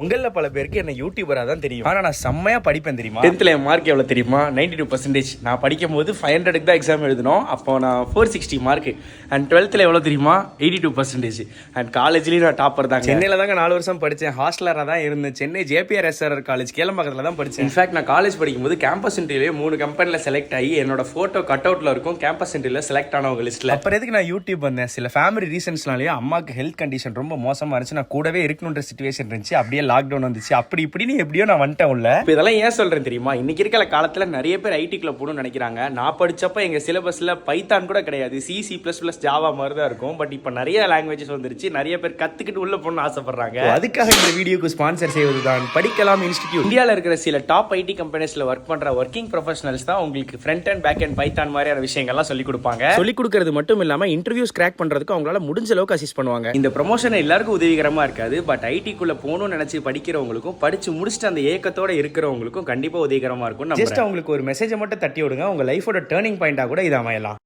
உங்கள பல பேருக்கு என்ன யூடியூபரா தான் தெரியும். ஆனா நான் செம்மையா படிப்பேன் தெரியுமா. 10th என் மார்க் எவ்வளவு தெரியுமா? 92%. நான் படிக்கும் போது 500க்கு தான் எக்ஸாம் எழுதணும். அப்போ நான் 460 மார்க். அண்ட் 12th எவ்வளவு தெரியுமா? 82%. அண்ட் காலேஜ்லயும் நான் டாப்பர் தான். சென்னையில தாங்க 4 வருஷம் படிச்சேன். ஹாஸ்டலரா தான் இருந்தேன். சென்னை JPRSR காலேஜ் கேளம்பாக்கத்துல தான் படிச்சேன். இன்ஃபேக்ட் நான் காலேஜ் படிக்கும்போது கேம்பஸ் இன்டர்வியூல 3 கம்பெனில செலக்ட் ஆகி என்னோட போட்டோ கட் அவுட்ல இருக்கும் கேம்பஸ் இன்டர்வியூல செலக்ட் ஆனவங்க லிஸ்ட்ல. அப்புறம் எதுக்கு நான் யூடியூப் வந்தேன்? சில ஃபேமிலி ரீசன்ஸ்னாலயே அம்மாக்கு ஹெல்த் கண்டிஷன் ரொம்ப மோசமா இருந்துச்சு. நான் கூடவே இருக்கணும்ன்ற சிச்சுவேஷன் இருந்துச்சு. அப்படியே லாக்டவுன் வந்துச்சு. அப்படி இப்படின்னு எப்படியோ நான் வந்துட்டேன் உள்ள. இப்போ இதெல்லாம் ஏன் சொல்றேன் தெரியுமா? இன்னைக்கு இருக்கிற காலத்துல நிறைய பேர் ஐடிக்குள்ள போகணும்னு நினைக்கிறாங்க. நான் படிச்சப்ப எங்க சிலபஸ்ல பைத்தான் கூட கிடையாது. C++ ஜாவா மாதிரி தான் இருக்கும். பட் இப்போ நிறைய லாங்குவேஜஸ் வந்துருச்சு. நிறைய பேர் கத்துக்கிட்டு உள்ள போகணும்னு ஆசைப்படுறாங்க. அதுக்காக இந்த வீடியோக்கு ஸ்பான்சர் செய்வதுதான் படிக்கலாம் இன்ஸ்டிடியூட். இந்தியாவில் இருக்கிற சில டாப் ஐடி கம்பெனிஸ்ல ஒர்க் பண்ற ஒர்க்கிங் ப்ரொஃபஷனல்ஸ் தான் உங்களுக்கு front and back and Python மாதிரியான விஷயங்கள்லாம் சொல்லி கொடுப்பாங்க. சொல்லி கொடுக்கறது மட்டும் இல்லாம இன்டர்வியூஸ் கிராக் பண்றதுக்கு அவங்களால முடிஞ்ச அளவுக்கு அசிஸ்ட் பண்ணுவாங்க. இந்த ப்ரொமோஷன் எல்லாருக்கும் உதவிகரமா இருக்காது. பட் ஐடிக்குள்ள போகணும்னு நினைச்சு படிக்கிறவங்களுக்கும் படிச்சு முடிச்சுட்டு அந்த ஏக்கத்தோட இருக்கிறவங்களுக்கும் கண்டிப்பா உதவிகரமா இருக்கும். ஜஸ்ட் அவங்களுக்கு ஒரு மெசேஜை மட்டும் தட்டி விடுங்க. உங்க லைஃபோட டர்னிங் பாயிண்டா கூட இது அமையலாம்.